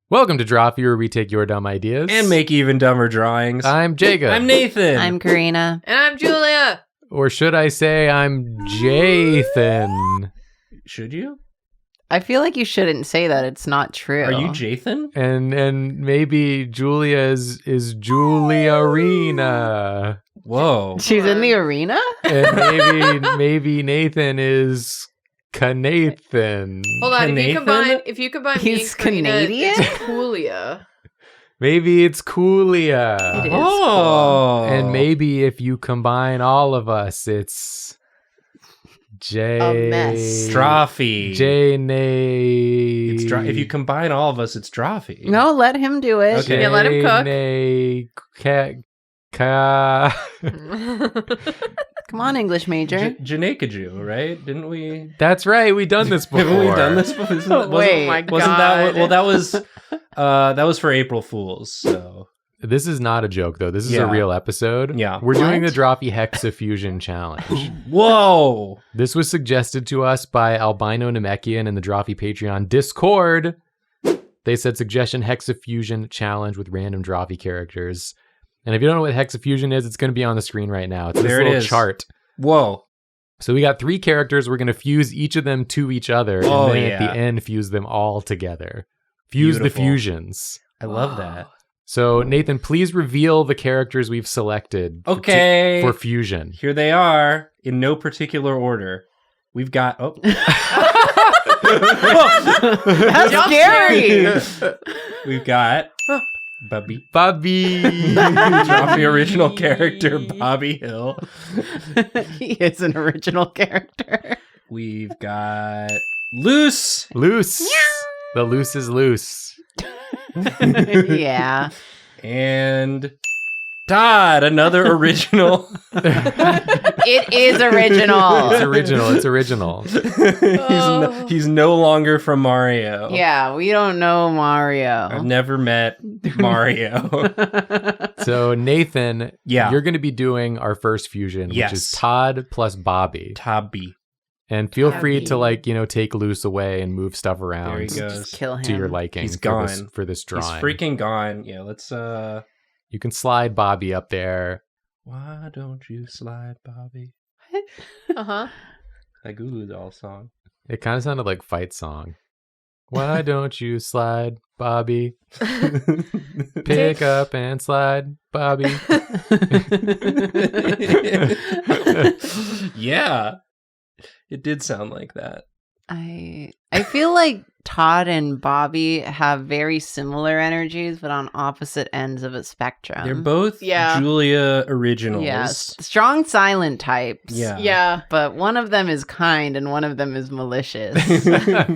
Welcome to Drawfee, where we take your dumb ideas And make even dumber drawings. I'm Jacob. I'm Nathan. I'm Karina. And I'm Julia. Or should I say I'm Jathan? Should you? I feel like you shouldn't say that. It's not true. Are you Jathan? And maybe Julia is Julia Arena. Whoa. She's in the arena? And maybe Nathan is Canathan. Hold on, Nathan? if you combine He's me and Karina, Canadian? it's Coolia. Maybe it's Coolia. It is Oh. And maybe if you combine all of us, it's A mess. Drawfee. J-Nay. If you combine all of us, it's Drawfee. No, let him do it. Okay. Yeah, let him cook. Come on, English major. Janekaju, right? Didn't we? That's right. We done this before. Haven't we done this before? Wait. Oh my Wasn't that God. that was for April Fools, so. This is not a joke, though. This is a Yeah. real episode. Yeah. We're doing the What? Drawfee Hexafusion Challenge. Whoa! This was suggested to us by Albino Namekian in the Drawfee Patreon Discord. They said suggestion Hexafusion Challenge with random Drawfee characters. And if you don't know what Hexafusion is, it's going to be on the screen right now. It's this There it little is. chart. Whoa. So we got 3 characters. We're going to fuse each of them to each other. Oh, and then at yeah. the end, fuse them all together. Fuse Beautiful. the fusions. I love that. So, Nathan, please reveal the characters we've selected Okay. for fusion. Here they are, in no particular order. We've got... Oh. That's scary. We've got... Bubby. Bobby! Drawfee original character, Bobby Hill. He is an original character. We've got... Loose. Loose. The loose is loose. Yeah. And... Todd, another original. It is original. It's original. It's original. He's no longer from Mario. Yeah, we don't know I've Mario. never met Mario. So, Nathan, Yeah. you're going to be doing our first fusion, Yes. which is Todd plus Bobby. Tabby. And feel free to, Bobby. take loose away and move stuff around There he goes. Just kill him. to your liking. He's for this- gone. for this He's drawing. freaking gone. Yeah, let's You can slide Bobby up there. Why don't you slide, Bobby? Uh-huh. That Goo Goo Doll song. It kind of sounded like Fight Song. Why don't you slide, Bobby? Pick up and slide, Bobby. Yeah. It did sound like that. I feel like Todd and Bobby have very similar energies, but on opposite ends of a spectrum. They're both Yeah. Julia originals. Yes, strong silent types. Yeah. Yeah. But one of them is kind and one of them is malicious.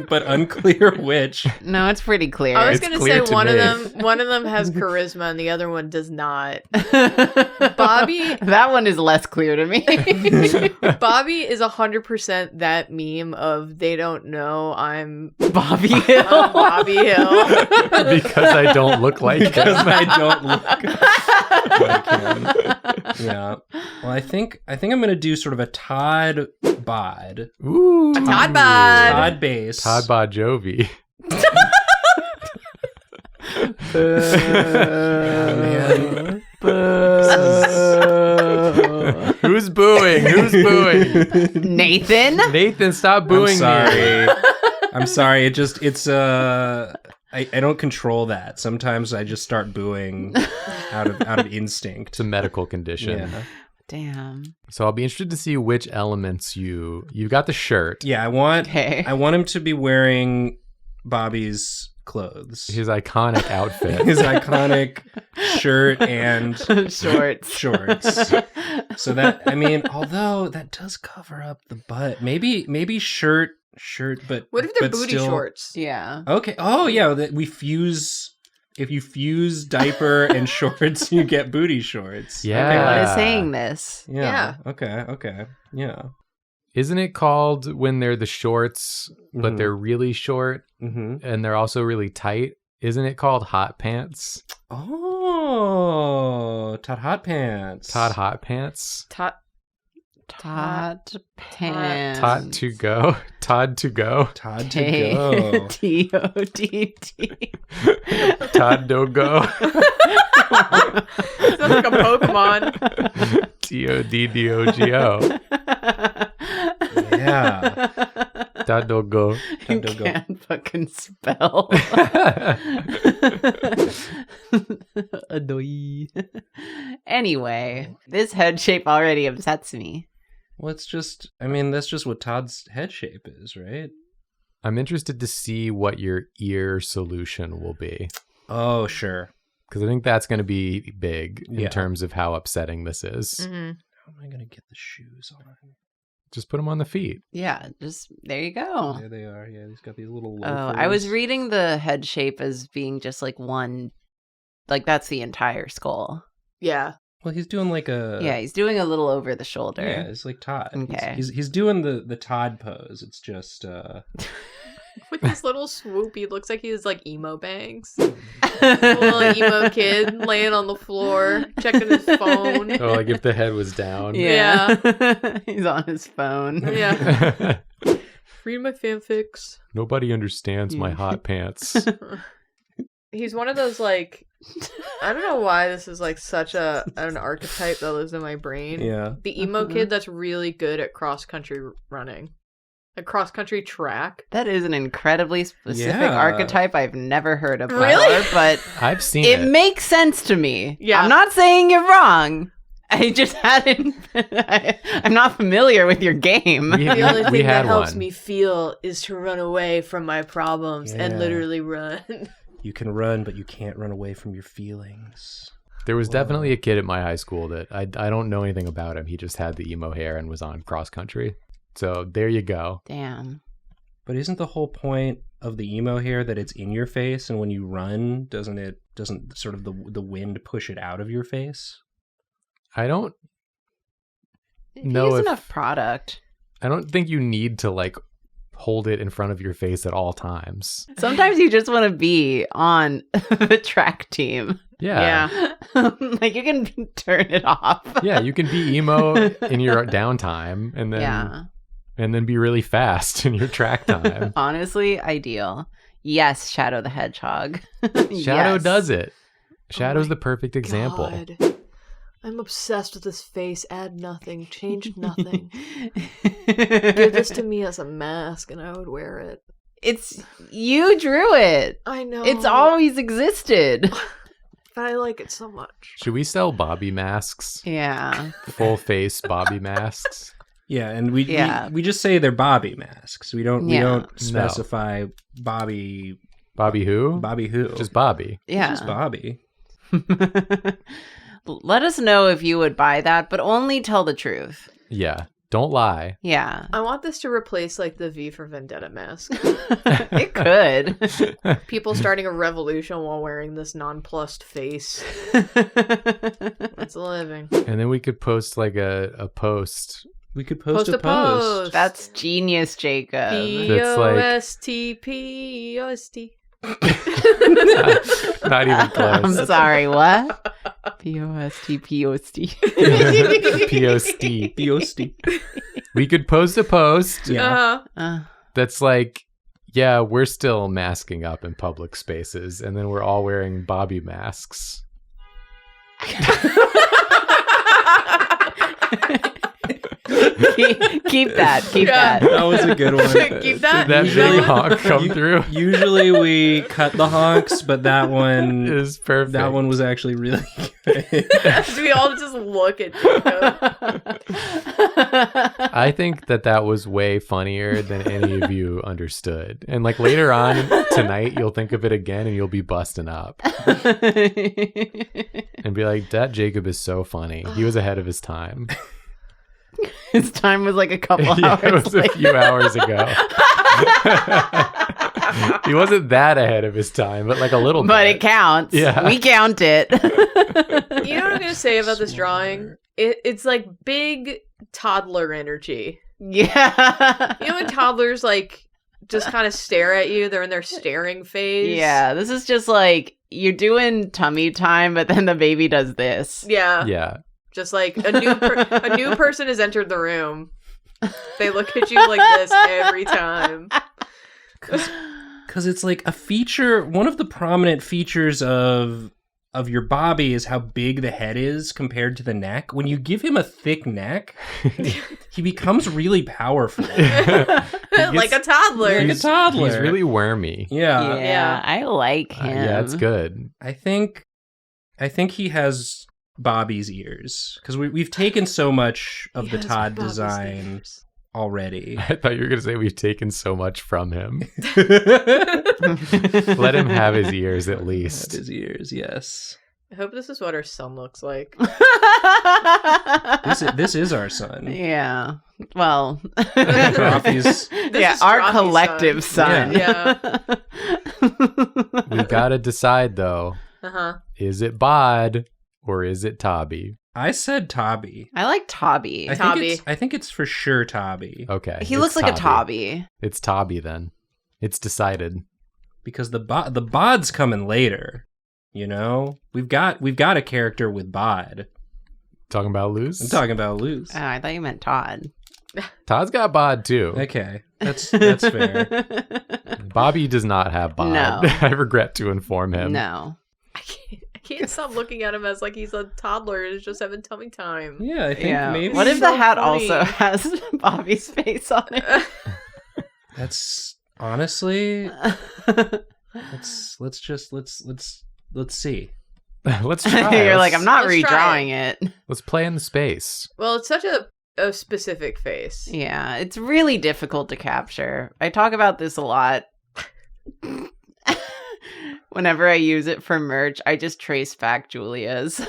But unclear which. No, it's pretty clear. I was It's gonna clear say to one me. of them has charisma and the other one does not. Bobby, that one is less clear to me. Bobby is 100% that meme of they don't know I'm Bobby Hill. Bobby Hill. Because I don't look like Because him. I don't look like him. Yeah. Well, I think I'm gonna do sort of a Todd bod. Ooh. Todd bod. Todd base. Todd Bon Jovi. Man. Who's booing? Who's booing? Nathan? Nathan, stop I'm booing me. sorry. I'm sorry. I don't control that. Sometimes I just start booing out of instinct. It's a medical condition. Yeah. Damn. So I'll be interested to see which elements you've got the shirt, Yeah, I want Okay. him to be wearing Bobby's clothes. his iconic outfit. His iconic shirt and Shorts. shorts. So that, I mean, although that does cover up the butt. Maybe shirt, but What if they're but booty still- shorts? Yeah. Okay. Oh yeah, that we fuse. If you fuse diaper and shorts, you get booty shorts. Yeah. Okay. What is saying this? Yeah. Okay. Yeah. Isn't it called when they're the shorts, but Mhm. they're really short Mm-hmm. and they're also really tight? Isn't it called hot pants? Oh, Todd Hot Pants. Todd Hot Pants? Todd Todd pants. Todd to go. Todd to go. Todd to go. T-O-D-D. Todd do go. Sounds like a Pokemon. T-O-D-D-O-G-O. Yeah. Todd do go. You Todd do go. can't fucking spell. Annoy. Anyway, this head shape already upsets me. Well, it's just, I mean, that's just what Todd's head shape is, right? I'm interested to see what your ear solution will be. Oh, sure. Because I think that's going to be big in Yeah. terms of how upsetting this is. Mhm. How am I going to get the shoes on? Just put them on the feet. Yeah, just there you go. There they are. Yeah, he's got these little Oh, I was loafers. reading the head shape as being just like one, like that's the entire skull. Yeah. Well, he's doing like a... Yeah, he's doing a little over the shoulder. Yeah, it's like Todd. Okay. He's doing the Todd pose. It's just... With this little swoop, he looks like he has like emo bangs. A little emo kid laying on the floor, checking his phone. Oh, like if the head was down. Yeah. He's on his phone. Yeah. Read my fanfics. Nobody understands my hot pants. He's one of those like, I don't know why this is like such an archetype that lives in my brain. yeah. The emo kid that's really good at cross country running, a cross country track. That is an incredibly specific Yeah. archetype I've never heard of Really? before, but I've seen it it. makes sense to me. Yeah. I'm not saying you're wrong. I just hadn't. I'm not familiar with your game. We- The only we thing had that helps one. me feel is to run away from my problems and Yeah. literally run. You can run, but you can't run away from your feelings. There was Whoa. definitely a kid at my high school that I don't know anything about him. He just had the emo hair and was on cross country. So there you go. Damn. But isn't the whole point of the emo hair that it's in your face, and when you run, doesn't sort of the wind push it out of your face? I don't If you know use if enough product. I don't think you need to like hold it in front of your face at all times. Sometimes you just want to be on the track team. Yeah. Like you can turn it off. Yeah, you can be emo in your downtime and then be really fast in your track time. Honestly, ideal. Yes, Shadow the Hedgehog. Shadow Yes. does it. Shadow's my the perfect example. God. I'm obsessed with this face. Add nothing. Change nothing. Give this to me as a mask and I would wear it. It's you drew it. I know. It's always existed. But I like it so much. Should we sell Bobby masks? Yeah. Full face Bobby masks? Yeah, and we Yeah. we just say they're Bobby masks. We don't Yeah. specify Bobby Bobby who? who. Just Bobby. Yeah. Just Bobby. Let us know if you would buy that, but only tell the truth. Yeah. Don't lie. Yeah. I want this to replace like the V for Vendetta mask. It could. People starting a revolution while wearing this nonplussed face. It's a living. And then we could post like a post. We could post a post. post. That's genius, Jacob. That's like- P-O-S-T-P-O-S-T. Not even I'm close. sorry, what? P-O-S-T-P-O-S-T. P-O-S-T. P-O-S-T. We could post a post Yeah. that's like, yeah, we're still masking up in public spaces, and then we're all wearing Bobby masks. Keep that. Keep Yeah. that. That was a good one. Keep that. Did that keep Billy that one. honk come through? Usually we cut the honks, but that It one is perfect. that one was actually really good. We all just look at Jacob. I think that was way funnier than any of you understood. And like later on tonight, you'll think of it again and you'll be busting up and be like, that Jacob is so funny. He was ahead of his time. His time was like a couple Yeah, hours it was a later. few hours ago. He wasn't that ahead of his time, but like a little But bit. it counts. Yeah. We count it. You know what I'm going to say about this drawing? It's like big toddler energy. Yeah. You know when toddlers like just kind of stare at you? They're in their staring phase. Yeah, this is just like you're doing tummy time, but then the baby does this. Yeah. Yeah. Just like a new person has entered the room. They look at you like this every time. Because it's like a feature. One of the prominent features of your Bobby is how big the head is compared to the neck. When you give him a thick neck, he becomes really powerful. Like a toddler. Like a toddler. He's really wormy. Yeah. Yeah, I like him. Yeah, it's good. I think he has Bobby's ears, because we've taken so much of the Todd Bobby's design ears. already. I thought you were going to say we've taken so much from him. Let him have his ears at least. His ears, yes. I hope this is what our son looks like. This is our son. Yeah. Well, Drawfee's. yeah, is our Drawfee's collective son. son. Yeah. We got to decide, though. Uh-huh. Is it Bod or is it Tabby? I said Tabby. I like Tabby. I think it's for sure Tabby. Okay. He it's looks like a Tabby. It's Tabby then. It's decided. Because the Bod's coming later. You know? We've got a character with Bod. Talking about Luz? I'm talking about Luz. Oh, I thought you meant Todd. Todd's got Bod too. Okay. That's fair. Bobby does not have Bod. No. I regret to inform him. No. I can't stop looking at him as like he's a toddler who's just having tummy time. Yeah, I think maybe. What if So the hat funny. also has Bobby's face on it? That's honestly. Let's see. Let's try. You're like, I'm not let's try redrawing it. Let's play in the space. Well, it's such a specific face. Yeah, it's really difficult to capture. I talk about this a lot. Whenever I use it for merch, I just trace back Julia's.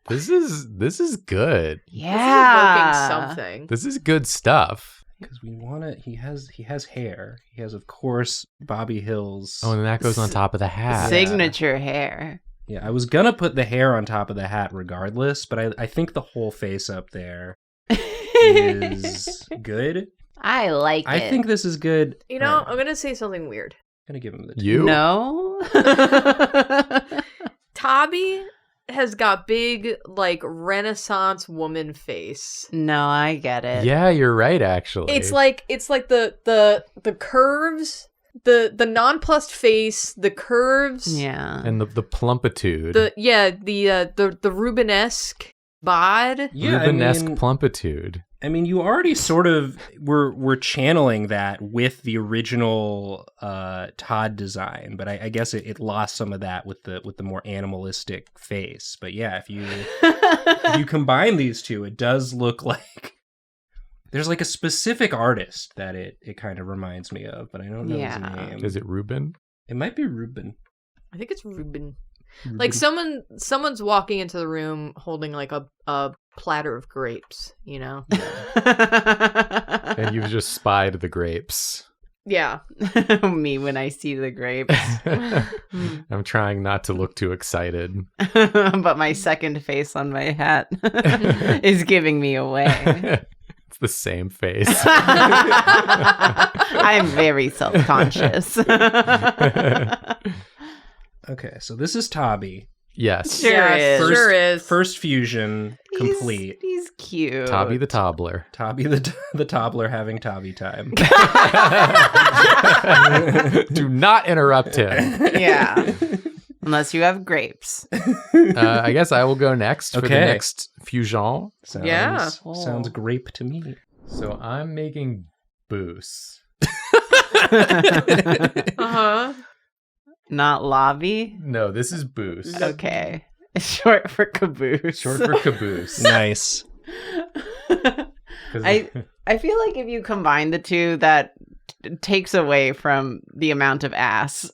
This is good. Yeah. This is evoking something. This is good stuff. Because we want to. He has hair. He has, of course, Bobby Hill's. Oh, and that goes on top of the hat. Signature hair. Yeah, I was gonna put the hair on top of the hat regardless, but I think the whole face up there is good. I like it. I think this is good. You know, I'm gonna say something weird. I'm gonna give him the You? No. Tabby has got big, like, Renaissance woman face. No, I get it. Yeah, you're right. Actually, It's like the curves, the nonplussed face, the curves. Yeah. and the plumpitude. The Rubenesque bod. Yeah, Rubenesque plumpitude. I mean, you already sort of were channeling that with the original Todd design, but I guess it lost some of that with the more animalistic face. But yeah, if you combine these two, it does look like there's like a specific artist that it kind of reminds me of, but I don't know his name. Is it Ruben? It might be Ruben. I think it's Ruben. Like someone's walking into the room holding like a platter of grapes, you know? And you've just spied the grapes. Yeah. Me when I see the grapes. I'm trying not to look too excited. But my second face on my hat is giving me away. It's the same face. I'm very self-conscious. Okay, so this is Tabby. Yes. Sure Yes, is. sure is. First fusion complete. He's cute. Tabby the Toddler. Tabby the Toddler having Tabby time. Do not interrupt him. Yeah. Unless you have grapes. I guess I will go next for the Okay. next fusion. Sounds, Yeah. Sounds grape to me. So I'm making Boos. Uh-huh. Not lobby. No, this is Boos. Okay. Short for caboose. Short for caboose. Nice. 'Cause- I feel like if you combine the two, that takes away from the amount of ass.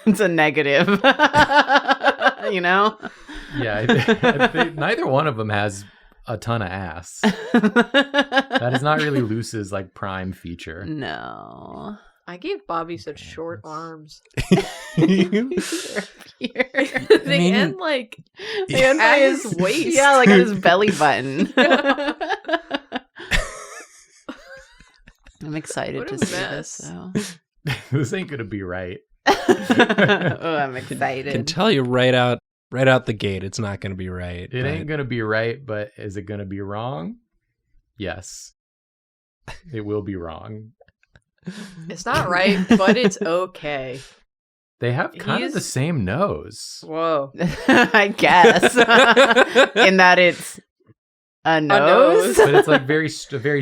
It's a negative. You know? yeah, I think neither one of them has a ton of ass. That is not really Luce's like prime feature. No. I gave Bobby such short arms. Here. They mean- end like They end by at his waist. Yeah, like at his belly button. I'm excited What to a see mess. this, though. This ain't gonna be right. Oh, I'm I can excited. tell you right out Right out the gate, it's not going to be right. It ain't going to be right, but is it going to be wrong? Yes. It will be wrong. It's not right, but it's okay. They have kind of the same nose. Whoa. I guess. In that it's a nose. But it's like a very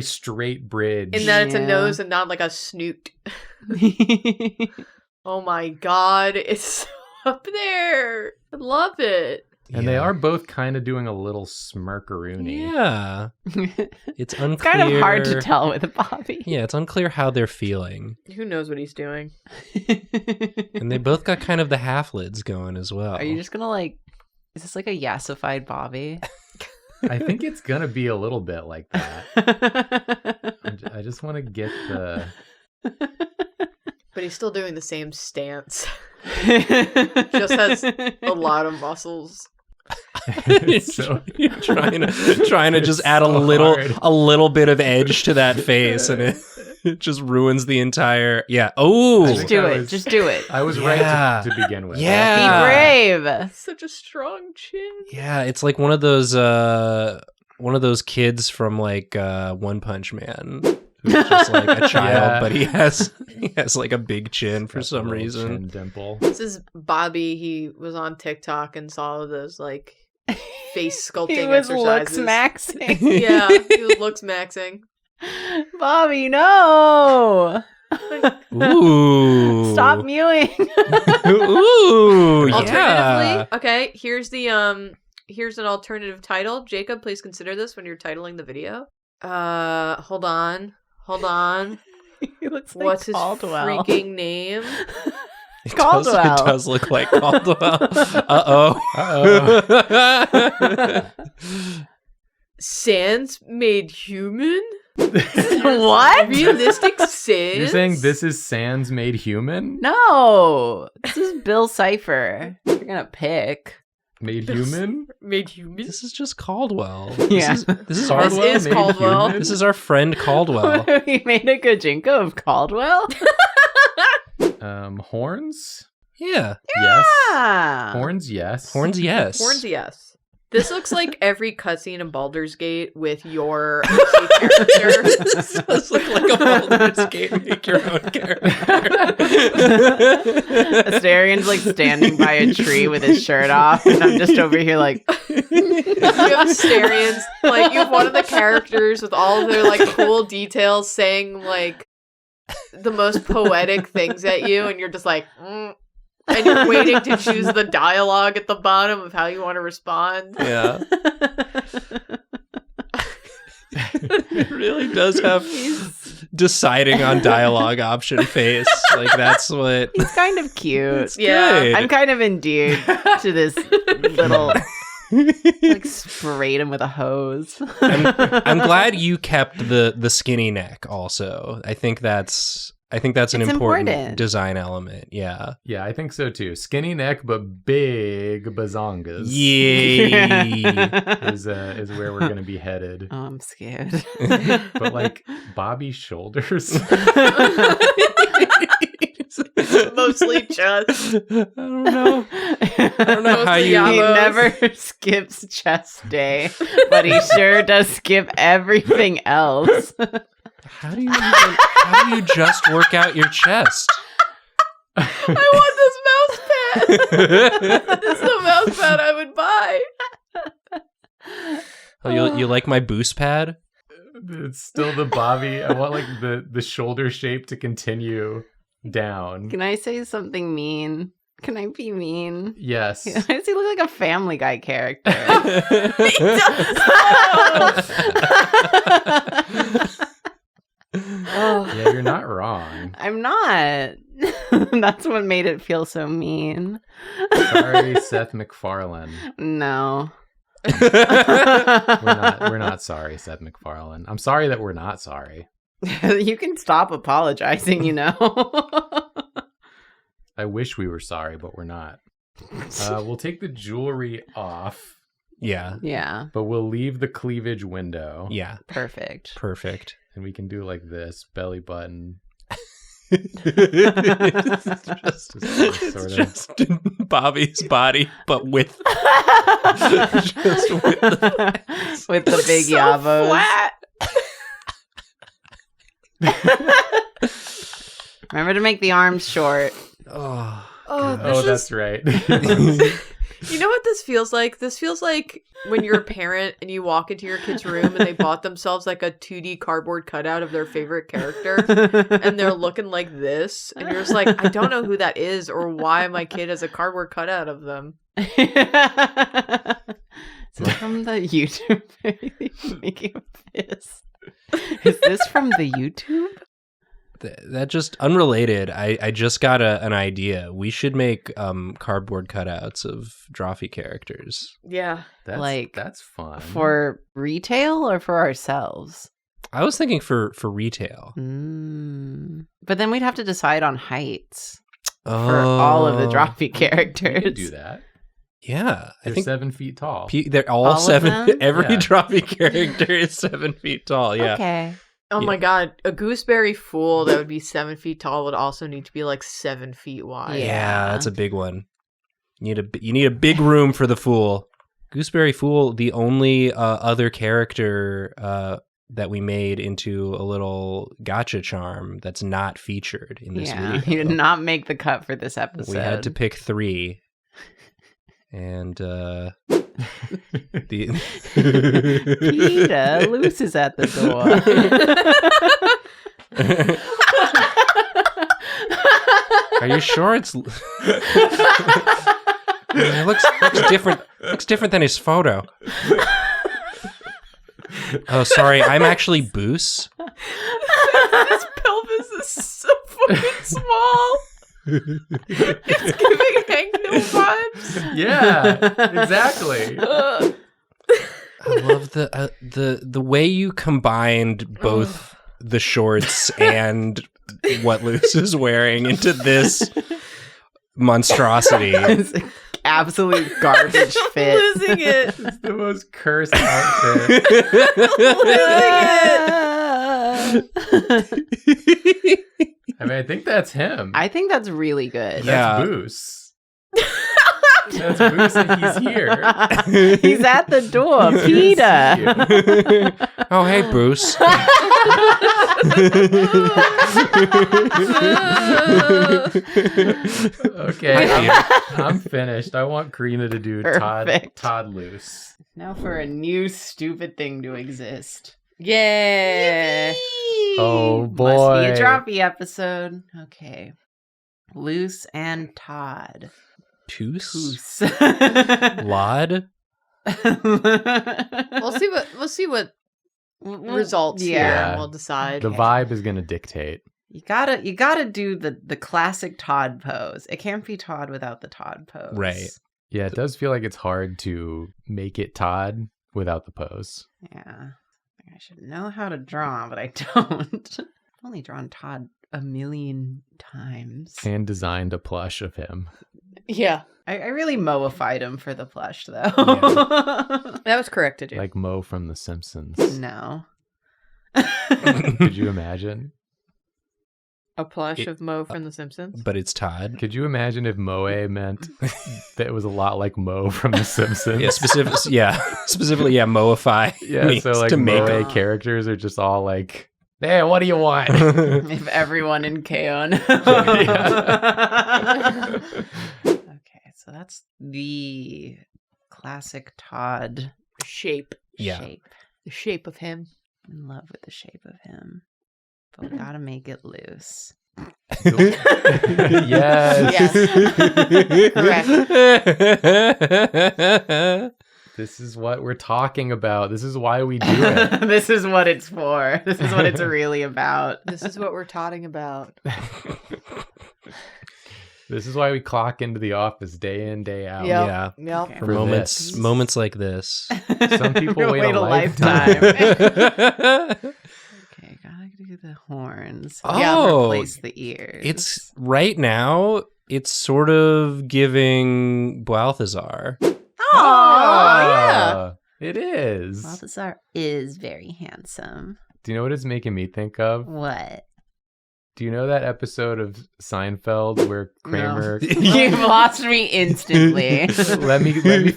straight bridge. In that it's a nose and not like a snoot. Oh my god, it's so up there. I love it. And they are both kind of doing a little smirkeroony. Yeah. It's unclear. It's kind of hard to tell with Bobby. Yeah, it's unclear how they're feeling. Who knows what he's doing? And they both got kind of the half lids going as well. Are you just gonna is this like a yassified Bobby? I think it's going to be a little bit like that. I just want to get the... But he's still doing the same stance. Just has a lot of muscles. So, trying to just add so a little bit of edge to that face, and it just ruins the entire. Yeah. Oh, Just do it. I was right to begin with. Yeah. Be brave. Such a strong chin. Yeah, it's like one of those kids from like One Punch Man. Who's just like a child, but he has like a big chin for some reason. Chin dimple. This is Bobby. He was on TikTok and saw those like face sculpting He was exercises. looks maxing. Yeah, he was looks maxing. Bobby, no. Ooh. Stop mewing. Ooh. Alternatively, Yeah. okay, here's an alternative title. Jacob, please consider this when you're titling the video. Hold on. He looks like What's his Caldwell. freaking name? It Caldwell. does look like Caldwell. Uh-oh. Sans made human? What? Realistic Sans? You're saying this is Sans made human? No, this is Bill Cipher. You're gonna pick. Made human? Made human? This is just Caldwell. Yeah. This is our This is made Caldwell. human? This is our friend Caldwell. We made a Gajinka of Caldwell. Horns? Yeah. Yes. Ah. Horns, yes. Horns, yes. Horns, yes. This looks like every cutscene in Baldur's Gate with your OC character. This does look like a Baldur's Gate make your own character. Asterian's like standing by a tree with his shirt off, and I'm just over here like. You have Asterians, like you have one of the characters with all of their like cool details saying like the most poetic things at you, and you're just like, and you're waiting to choose the dialogue at the bottom of how you want to respond. Yeah. It really does have deciding on dialogue option face. Like that's what. He's kind of cute. It's Yeah. good. I'm kind of endeared to this little. Like sprayed him with a hose. I'm glad you kept the skinny neck. Also, I think that's an It's important important. design element. Yeah. Yeah, I think so too. Skinny neck, but big bazongas. Yay. Is where we're gonna be headed. Oh, I'm scared. But like Bobby's shoulders. Mostly chest. I don't know. I don't know how Mostly you. He Yabos. never skips chest day, but he sure does skip everything else. How do you just work out your chest? I want this mouse pad. This is the mouse pad I would buy. Oh, you like my boost pad? It's still the Bobby. I want like the shoulder shape to continue down. Can I say something mean? Can I be mean? Yes. Why does he look like a Family Guy character? Yeah, you're not wrong. I'm not. That's what made it feel so mean. Sorry, Seth MacFarlane. No. We're not sorry, Seth MacFarlane. I'm sorry that we're not sorry. You can stop apologizing, you know. I wish we were sorry, but we're not. We'll take the jewelry off, Yeah. Yeah, but we'll leave the cleavage window. Yeah. perfect. Perfect. And we can do like this belly button. It's just Bobby's body, but with just with the big so yabos. flat. Remember to make the arms short. Oh, Oh, that's right. You know what this feels like? This feels like when you're a parent and you walk into your kid's room and they bought themselves like a 2D cardboard cutout of their favorite character and they're looking like this and you're just like, I don't know who that is or why my kid has a cardboard cutout of them. Is this from the YouTube? Making a fist. Is this from the YouTube? that just unrelated. I just got an idea. We should make cardboard cutouts of Drawfee characters. Yeah. That's fun. For retail or for ourselves? I was thinking for retail. But then we'd have to decide on heights for all of the Drawfee characters. You could do that. Yeah, They're I think 7 feet tall. they're all All of 7. them? Every Yeah. Drawfee character is 7 feet tall. Yeah. Okay. Oh my god, a gooseberry fool that would be 7 feet tall would also need to be like 7 feet wide. Yeah, that's a big one. You need a big room for the fool. Gooseberry Fool, the only other character that we made into a little gotcha charm that's not featured in this Yeah, video. he did not make the cut for this episode. We had to pick 3. And the Peter, Luce is at the door. Are you sure it's? It looks different. Looks different than his photo. Oh, sorry. I'm actually Boos. His pelvis is so fucking small. It's giving Hank Hill vibes. Yeah, exactly. I love the way you combined both the shorts and what Luce is wearing into this monstrosity. It's an absolute garbage fit. Losing it. It's the most cursed outfit. I mean, I think that's him. I think that's really good. Yeah. That's Boos. That's Boos, and he's here. He's at the door, He's Peter. here to see you. Oh, hey, Bruce. Okay, I'm finished. I want Karina to do Perfect. Todd Loose. Now for a new stupid thing to exist. Yeah. Oh Must boy. be a Drawfee episode. Okay. Luce and Todd. Toos? Poos. Lod? We'll see what results here Yeah. and we'll decide. The vibe is gonna dictate. You gotta do the classic Todd pose. It can't be Todd without the Todd pose. Right. Yeah, it does feel like it's hard to make it Todd without the pose. Yeah. I should know how to draw, but I don't. I've only drawn Todd a million times. And designed a plush of him. Yeah. I really moified him for the plush, though. That was correct to do. Like Mo from The Simpsons. No. Could you imagine? A plush of Mo from The Simpsons. But it's Todd. Could you imagine if Moe meant that it was a lot like Mo from The Simpsons? Yeah, specifically, moify. Yeah, means so like to make Moe it. characters are just all like, hey, what do you want? If everyone in K-On! Okay, so that's the classic Todd Shape. Yeah. shape. The shape of him. In love with the shape of him. But we gotta make it loose. Yes. Correct. This is what we're talking about. This is why we do it. This is what it's for. This is what it's really about. This is what we're talking about. This is why we clock into the office day in, day out. Yep. Yeah. Yep. Okay. For For moments this. moments like this. Some people We'll wait a lifetime. lifetime. Okay, gotta do the horns. Oh, replace the ears. It's right now, it's sort of giving Balthazar. Oh, It is. Balthazar is very handsome. Do you know what it's making me think of? What? Do you know that episode of Seinfeld where Kramer? You've lost me instantly. let me finish. Let me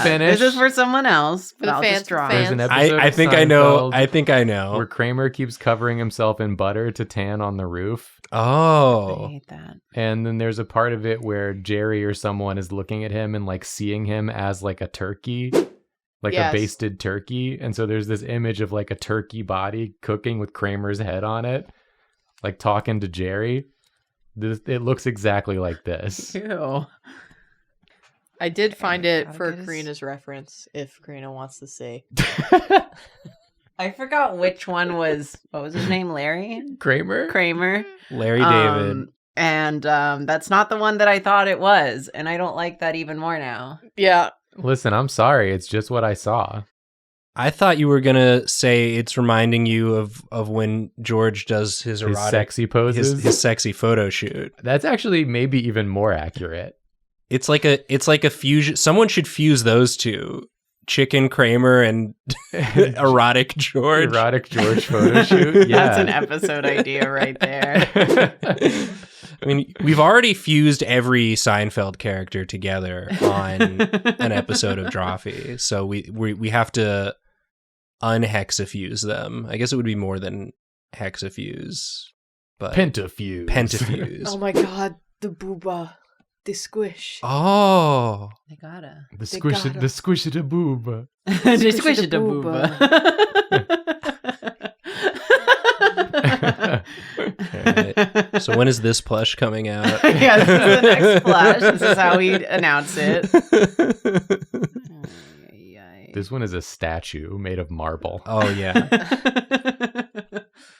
finish. This is for someone else. For the I'll fans, just draw. There's an episode I of think I know. Seinfeld I think I know. where Kramer keeps covering himself in butter to tan on the roof. I Oh. hate that. And then there's a part of it where Jerry or someone is looking at him and like seeing him as like a turkey, like Yes. a basted turkey. And so there's this image of like a turkey body cooking with Kramer's head on it, like talking to Jerry. It looks exactly like this. Ew. I did find it How for good is- Karina's reference, if Karina wants to see. I forgot which one was. What was his name? Larry? Kramer? Kramer. Larry David. And that's not the one that I thought it was, and I don't like that even more now. Yeah. Listen, I'm sorry. It's just what I saw. I thought you were gonna say it's reminding you of when George does his His erotic, sexy poses. his sexy photo shoot. That's actually maybe even more accurate. It's like a fusion. Someone should fuse those two: Chicken Kramer and erotic George. Erotic George photo shoot. Yeah. That's an episode idea right there. I mean, we've already fused every Seinfeld character together on an episode of Drawfee, so we have to unhexafuse them. I guess it would be more than hexafuse, but Pentafuse. pentafuse. Oh my god, the booba. The squish. Oh, They gotta. The squish it, gotta. the squish it a boob. Just squish it to booba. Alright. So when is this plush coming out? Yeah, this is the next flash. This is how we announce it. This one is a statue made of marble. Oh yeah,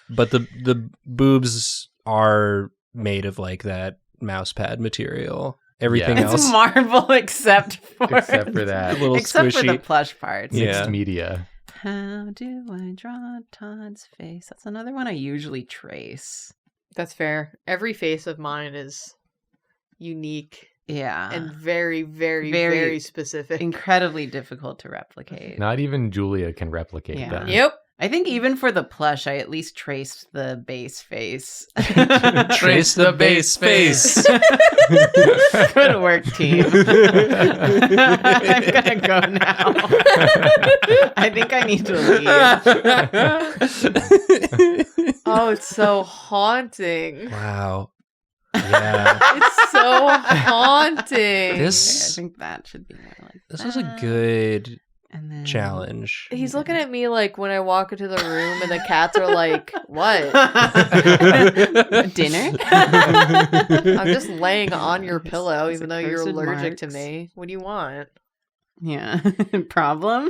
but the boobs are made of like that mouse pad material. Everything Yeah. It's else, marble except for that. a little except for the squishy. plush parts. Yeah. Mixed media. How do I draw Todd's face? That's another one I usually trace. That's fair. Every face of mine is unique Yeah. and very, very, Very very specific. incredibly difficult to replicate. Not even Julia can replicate Yeah. them. Yep. I think even for the plush, I at least traced the base face. Trace the base face. Good work, team. I'm gonna go now. I think I need to leave. Oh, it's so haunting. Wow. Yeah. It's so haunting. Okay, I This think that should be more like this was a that. good And then challenge. He's looking at me like when I walk into the room and the cats are like, what? Dinner? I'm just laying on your pillow It's even a though you're cursed allergic to marks. me. What do you want? Yeah. Problem?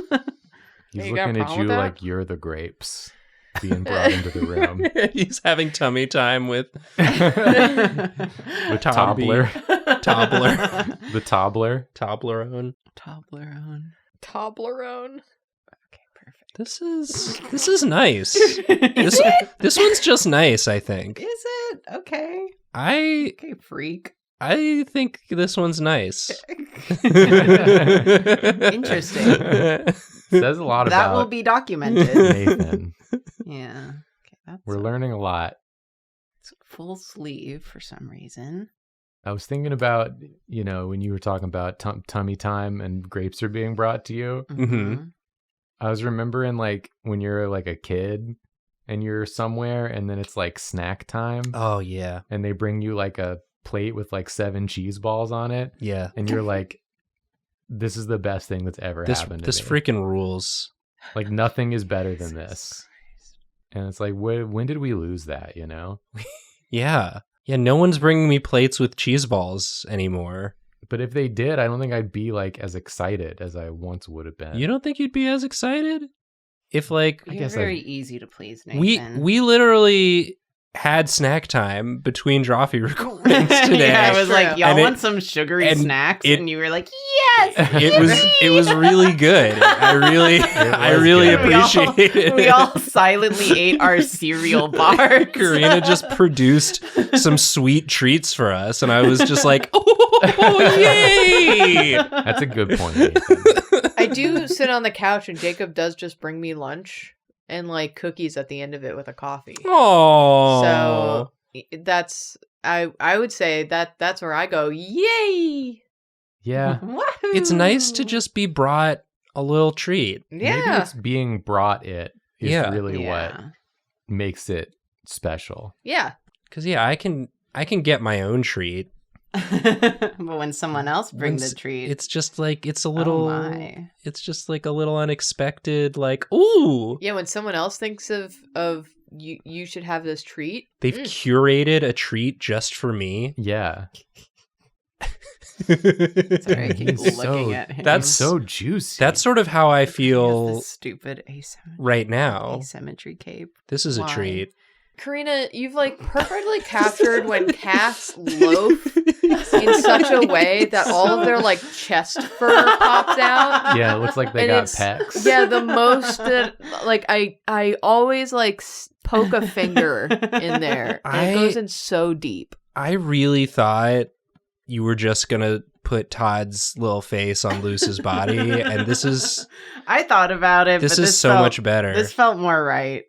He's You got a looking at problem you with that? like you're the grapes being brought into the room. He's having tummy time with With Tomby. Tobbler. Toddler. The Tobbler. Toblerone. Toblerone. Toblerone. Okay, perfect. This is nice. This one's just nice, I think. Is it? Okay. I Okay, freak. think this one's nice. Interesting. Says a lot That about will be documented. Nathan. Yeah. Okay, that's We're learning a lot. it's full sleeve for some reason. I was thinking about, when you were talking about tummy time and grapes are being brought to you. Mhm. I was remembering like when you're like a kid and you're somewhere and then it's like snack time Oh yeah. and they bring you like a plate with like 7 cheese balls on it Yeah. and you're like, this is the best thing that's ever happened to This me. freaking rules. Like nothing is better than this. And it's like, when did we lose that, Yeah. Yeah, no one's bringing me plates with cheese balls anymore. But if they did, I don't think I'd be like as excited as I once would have been. You don't think you'd be as excited? If like You're guess very easy to please, we Nathan. literally had snack time between Drawfee recordings today. Yeah, I was like, y'all And it- want some sugary and snacks? it- And you were like, yes! it was really good. I really good. appreciate it. We all silently ate our cereal bars. Karina just produced some sweet treats for us, and I was just like, oh, yay! That's a good point, Nathan. I do sit on the couch and Jacob does just bring me lunch and like cookies at the end of it with a coffee. Oh, So that's I would say that's where I go. Yay! Yeah. Woohoo! It's nice to just be brought a little treat. Maybe Yeah. it's being brought it is Yeah. really what Yeah. makes it special. Yeah. Because I can get my own treat. But when someone else brings the treat, It's just like it's a little. Oh my. It's just like a little unexpected. Like, ooh, Yeah, when someone else thinks of you should have this treat. they've curated a treat just for me. Yeah. Sorry, I keep He's looking so- at him. That's So juicy. That's sort of how I He has feel this stupid asymmetry, right now. asymmetry cape. This is a Why? treat. Karina, you've like perfectly captured when cats loaf in such a way that all of their like chest fur pops out. Yeah, it looks like they And got it's- pecs. Yeah, the most that like I always like poke a finger in there. And it goes in so deep. I really thought you were just gonna put Todd's little face on Luce's body, and this is I thought about it. this but is so felt, much better. This felt more right.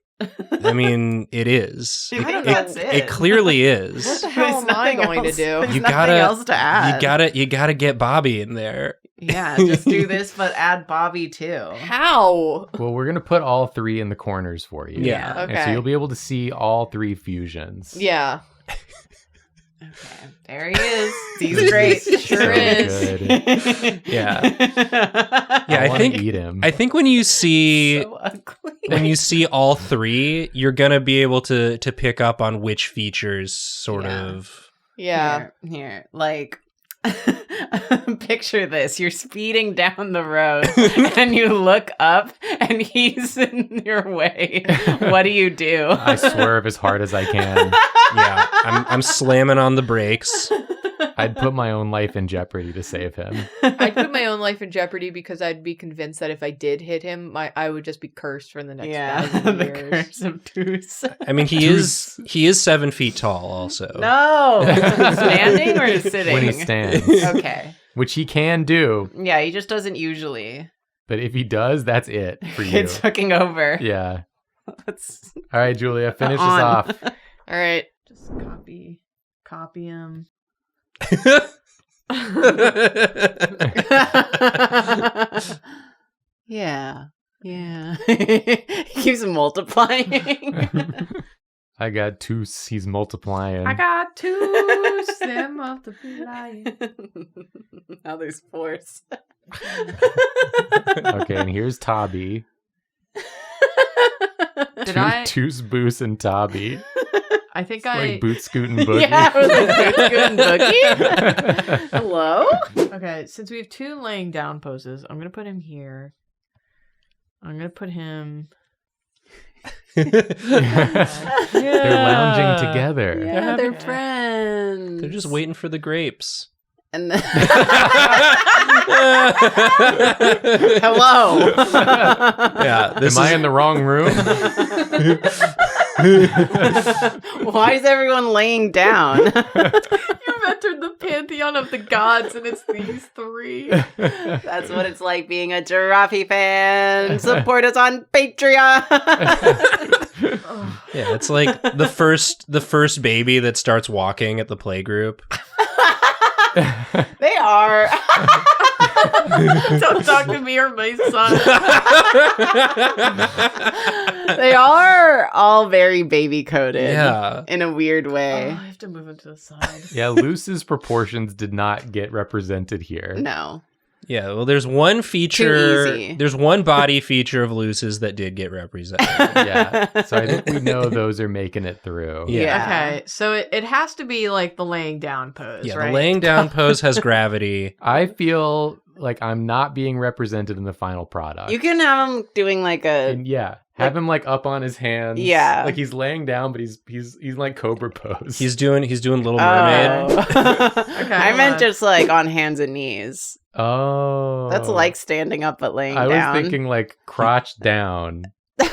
I mean, it is. I think It, that's it, it. it clearly is. What the hell There's am I nothing going to else- do? There's You nothing gotta- else to add. You gotta get Bobby in there. Yeah, just do this, but add Bobby too. How? Well, we're going to put all three in the corners for you. Yeah. And Okay. so you'll be able to see all three fusions. Yeah. Okay, there he is. He's great. Sure So is. good. Yeah. I I wanna think- eat him. I think when you see So ugly. when you see all three, you're gonna be able to pick up on which features sort Yeah. of. Yeah. Here, like. Picture this. You're speeding down the road and you look up and he's in your way. What do? I swerve as hard as I can. Yeah, I'm slamming on the brakes. I'd put my own life in jeopardy to save him. I'd put my own life in jeopardy because I'd be convinced that if I did hit him, I would just be cursed for the next Yeah, 1,000 the years. curse of Deuce. I mean, he is 7 feet tall. Also, No, standing or sitting? When he stands. Okay. Which he can do, Yeah, he just doesn't usually. but if he does, that's it for you. It's hooking over. Yeah. Let's All right, Julia, finish us on. off. All right. Just copy him. Yeah. Yeah. He keeps multiplying. I got two. He's multiplying. I got two them multiplying. Now there's force. Okay, and here's Tabby. Did I? Two's Boos and Tabby. I think Like Boot Scoot and Boogie. Yeah, it was like Boot Scoot and Boogie. Hello? Okay, since we have two laying down poses, I'm gonna put him here. I'm gonna put him. They're lounging together. Yeah, they're Okay. friends. They're just waiting for the grapes. And then... Hello. Yeah, this Am is I in the wrong room? Why is everyone laying down? You've entered the pantheon of the gods, and it's these three. That's what it's like being a Drawfee fan. Support us on Patreon. yeah, it's like the first baby that starts walking at the playgroup. They are. Don't talk to me or my son. They are all very baby coded. Yeah. In a weird Oh, way. I have to move him to the side. Yeah, Luce's proportions did not get represented here. No. Yeah, well, there's one feature. Too easy. There's one body feature of Luce's that did get represented. Yeah, so I think we know those are making it through. Yeah. Okay, so it has to be like the laying down pose, Yeah, right? the laying down pose has gravity. I feel like I'm not being represented in the final product. You can have him doing like a. And yeah, have him like up on his hands. Yeah. like he's laying down, but he's like Cobra pose. He's doing Little Mermaid. I meant just like on hands and knees. oh, That's like standing up but laying I down. was thinking like crotch down, and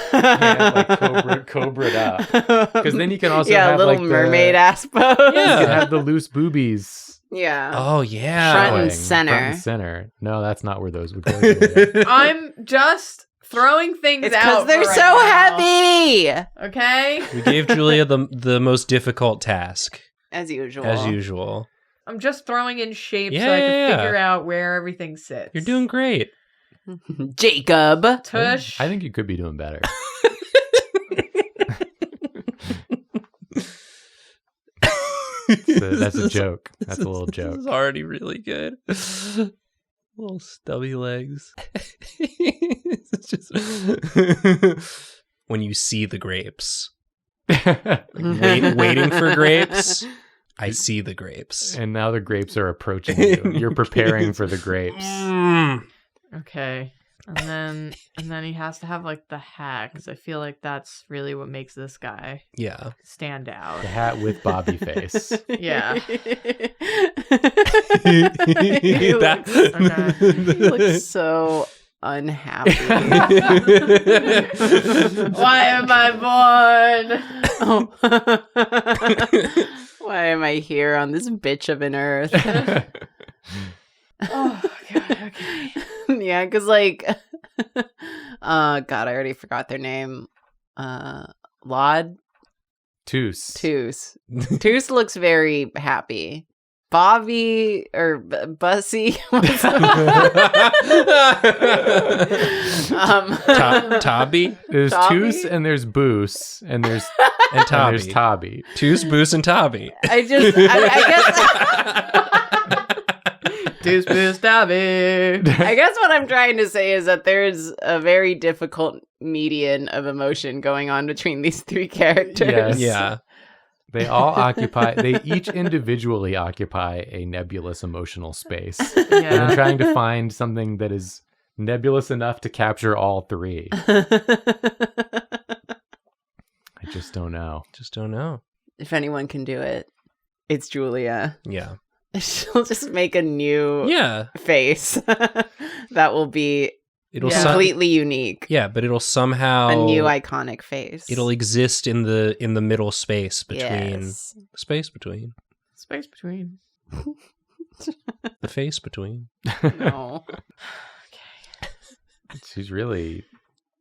like cobra'd up. Because then you can also yeah, have Little like Mermaid the, ass pose. you Yeah. can have the loose boobies. Yeah. Oh yeah. Front and showing, center. Front and center. No, that's not where those would go. Julia. I'm just throwing things It's out. because they're right so now. heavy. Okay? We gave Julia the most difficult task, As usual. as usual. I'm just throwing in shapes so Yeah, I can yeah, yeah. figure out where everything sits. You're doing great. Jacob. Tush. I think you could be doing better. That's a joke. That's a little joke. This is already really good. Little stubby legs. It's just when you see the grapes, waiting for grapes. I see the grapes. And now the grapes are approaching you. You're preparing for the grapes. Okay. And then he has to have like the hat, because I feel like that's really what makes this guy Yeah. stand out. The hat with Bobby face. Yeah. He looks, Okay. he looks so unhappy. Why am I born? Oh. Why am I here on this bitch of an earth? Oh god, okay. Yeah, because like, God, I already forgot their name. Laud? Toos. Toos. Toos looks very happy. Bobby or Bussy. Tabby There's Tabby? Toos and there's Boos and there's and Tabby. there's Tabby. Toos, Boos, and Tabby. I guess. Deuce boost Dabby. I guess what I'm trying to say is that there's a very difficult median of emotion going on between these three characters. Yes. Yeah. They all they each individually occupy a nebulous emotional space. And then Yeah. trying to find something that is nebulous enough to capture all three. I just don't know. Just don't know. If anyone can do it, it's Julia. Yeah. She'll just make a new Yeah. face that will be It'll Yeah. completely unique. yeah, but it'll somehow A new iconic face. it'll exist in the middle space between Yes. space between Space between. the face between. No. She's really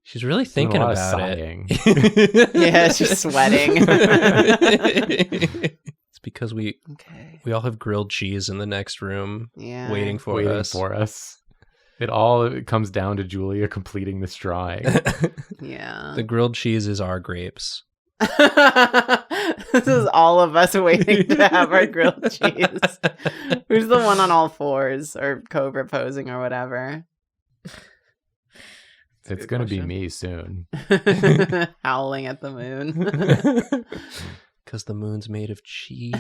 She's really doing thinking a lot of about sighing. it. Yeah, she's sweating. It's because we Okay. all have grilled cheese in the next room Yeah. waiting for waiting us. for us. It comes down to Julia completing this drawing. Yeah. The grilled cheese is our grapes. This is all of us waiting to have our grilled cheese. Who's the one on all fours or cobra posing or whatever? It's going to be me soon. Howling at the moon. Because the moon's made of cheese,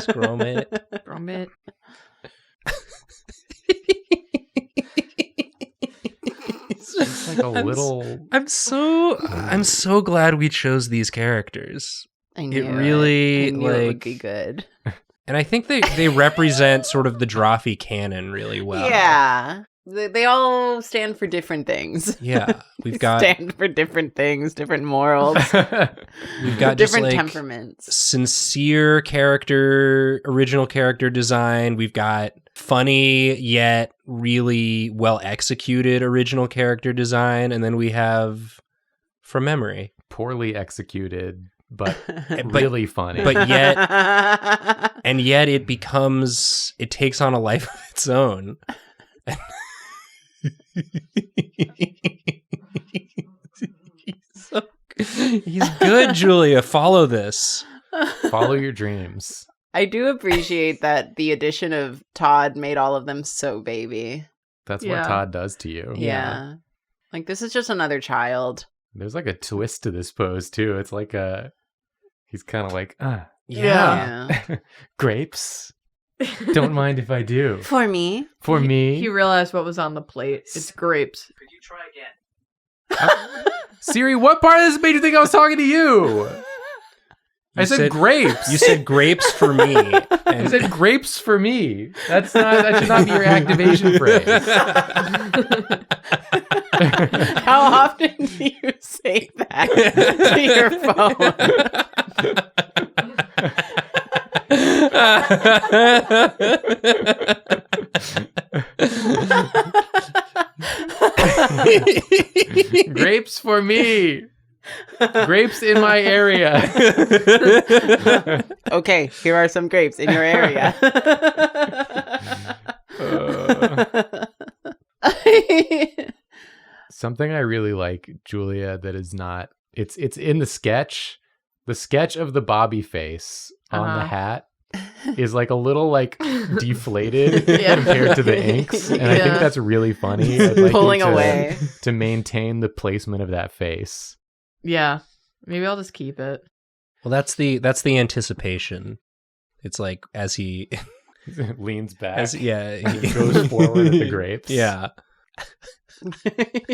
Gromit. Gromit. It's like a little... I'm so glad we chose these characters. I knew really, I knew it would like- be good. And I think they represent sort of the Drawfee canon really well. Yeah. They all stand for different things. Yeah. We've got stand for different things, different morals, we've got just different like temperaments. sincere original character design. We've got funny yet really well executed original character design, and then we have from memory. Poorly executed, but But- really funny. but yet- And yet it takes on a life of its own. He's good, Julia. Follow this. Follow your dreams. I do appreciate that the addition of Todd made all of them so baby. That's Yeah. what Todd does to you. Yeah. Like, this is just another child. There's like a twist to this pose too. It's like he's kind of like, Yeah. grapes. Don't mind if I do. For me. For me. He realized what was on the plate. It's grapes. Could you try again? Siri, what part of this made you think I was talking to you? I said grapes. You said grapes for me. I And said grapes for me. That should not be your activation phrase. How often do you say that to your phone? Grapes for me. Grapes in my area. Okay, here are some grapes in your area. Something I really like, Julia, that is not it's in the sketch. The sketch of the Bobby face on the hat is like a little like deflated compared to the inks. And I think that's really funny. I'd like Pulling you to, away. to maintain the placement of that face. Yeah. Maybe I'll just keep it. Well, that's the anticipation. It's like as he Leans back. he Goes forward with the grapes. Yeah.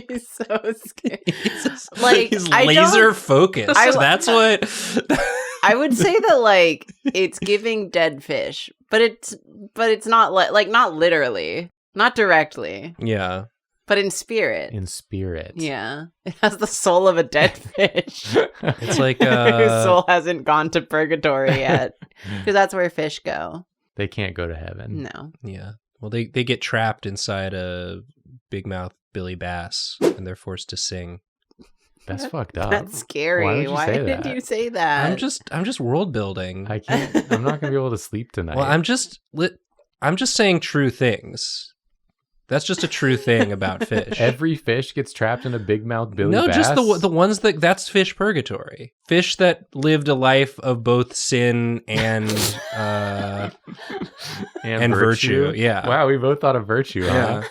He's so scared. He's laser focused. That's what I would say that like it's giving dead fish, but it's not like not literally, not directly. Yeah. But in spirit. In spirit. Yeah. It has the soul of a dead fish. It's like whose soul hasn't gone to purgatory yet. Because that's where fish go. They can't go to heaven. No. Yeah. Well, they get trapped inside a big mouth Billy Bass and they're forced to sing. That's fucked up. That's scary. Why did you say that? I'm just world building. I'm not gonna be able to sleep tonight. Well, I'm just saying true things. That's just a true thing about fish. Every fish gets trapped in a big mouth Billy No, Bass. just the ones that's fish purgatory. Fish that lived a life of both sin and and virtue. Yeah. Wow, we both thought of virtue, Yeah. huh?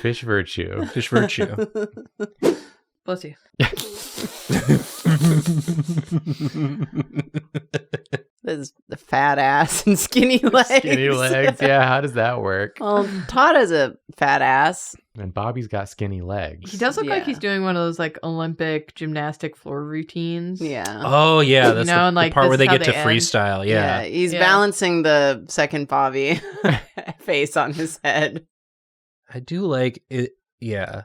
Fish virtue. Fish virtue. Bless you. There's the fat ass and skinny legs. Skinny legs. Yeah, how does that work? Well, Todd has a fat ass. And Bobby's got skinny legs. He does look like Yeah. he's doing one of those like Olympic gymnastic floor routines. Yeah. Oh yeah, that's and, the like, part where this they is get how to they end. freestyle. Yeah. He's Yeah. balancing the second Bobby face on his head. I do like it. Yeah.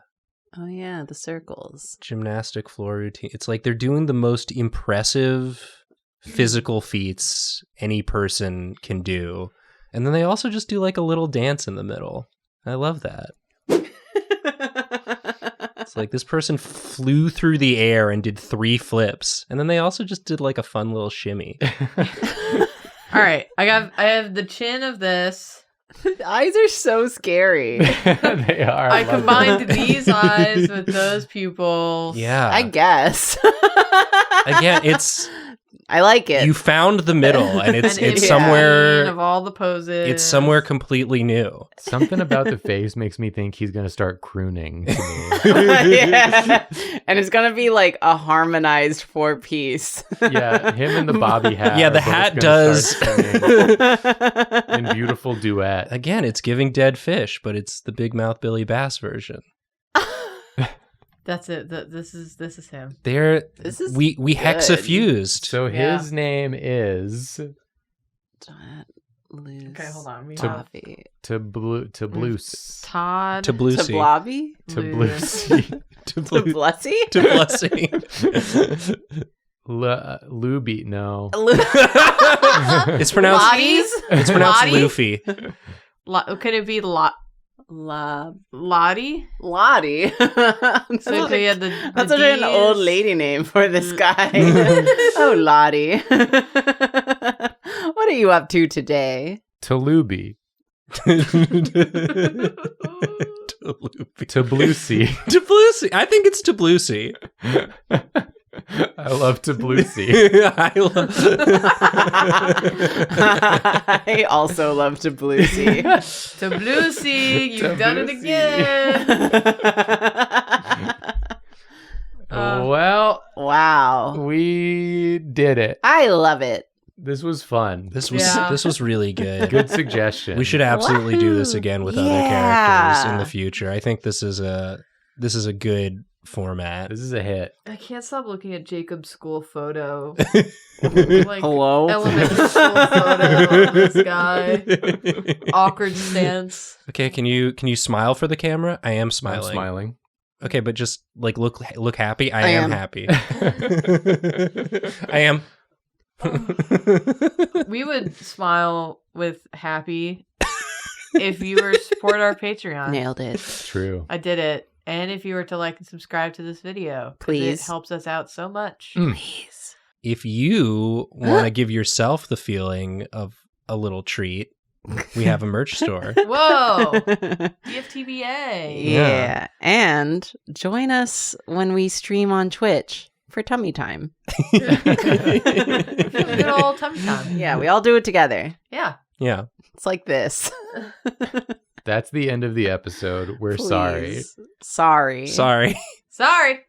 Oh, yeah, the circles. Gymnastic floor routine. It's like they're doing the most impressive physical feats any person can do. And then they also just do like a little dance in the middle. I love that. It's like this person flew through the air and did 3 flips. And then they also just did like a fun little shimmy. All right, I have the chin of this. The eyes are so scary. They are. I love combined them. these eyes with those pupils. Yeah. I guess. Again, it's I like it. you found the middle and it's And in somewhere between of all the poses. it's somewhere completely new. Something about the face makes me think he's going to start crooning to me. Yeah. And it's going to be like a harmonized 4-piece. Yeah, him and the Bobby hat. Yeah, the are both hat gonna does. start singing in beautiful duet. Again, it's giving dead fish, but it's the big mouth Billy Bass version. That's it. This is him. There This is we good. hexafused. So Yeah. his name is Okay, hold on. We To- have to Blues. Todd. To To Bluesy. Blobby? To Blue. Bluesy. To To Blue. Blussy? To Blessy. Luby, no. It's pronounced Lotties? it's pronounced Lottie? Luffy. Could it be Lottie? Lottie. So could you have the That's such an old Ds? lady name for this guy. Oh, Lottie. What are you up to today? To Luby. To Luffy. To Bluesy. To Bluesy. I think it's to Bluesy. I love to Bluesy. I love I also love to bluesy. To Bluesy, you've To done Bluesy. it again. Well, Wow. we did it. I love it. This was fun. this was Yeah. this was really good. Good suggestion. We should absolutely do this Wahoo! again with other Yeah. characters in the future. I think this is a good format. This is a hit. I can't stop looking at Jacob's school photo. Like, Hello? elementary school photo of this guy. Awkward stance. Okay, can you smile for the camera? I am I'm smiling. smiling. Okay, but just like look happy. I am am. happy. I am. We would smile with happy if you were to support our Patreon. Nailed it. True. I did it. And if you were to like and subscribe to this video, 'cause Please. it helps us out so much. Please. If you want to give yourself the feeling of a little treat, we have a merch store. Whoa, DFTBA. Yeah. And join us when we stream on Twitch for tummy time. Good old tummy time. Yeah, we all do it together. Yeah. Yeah. It's like this. That's the end of the episode. We're sorry. Please. Sorry. Sorry. Sorry.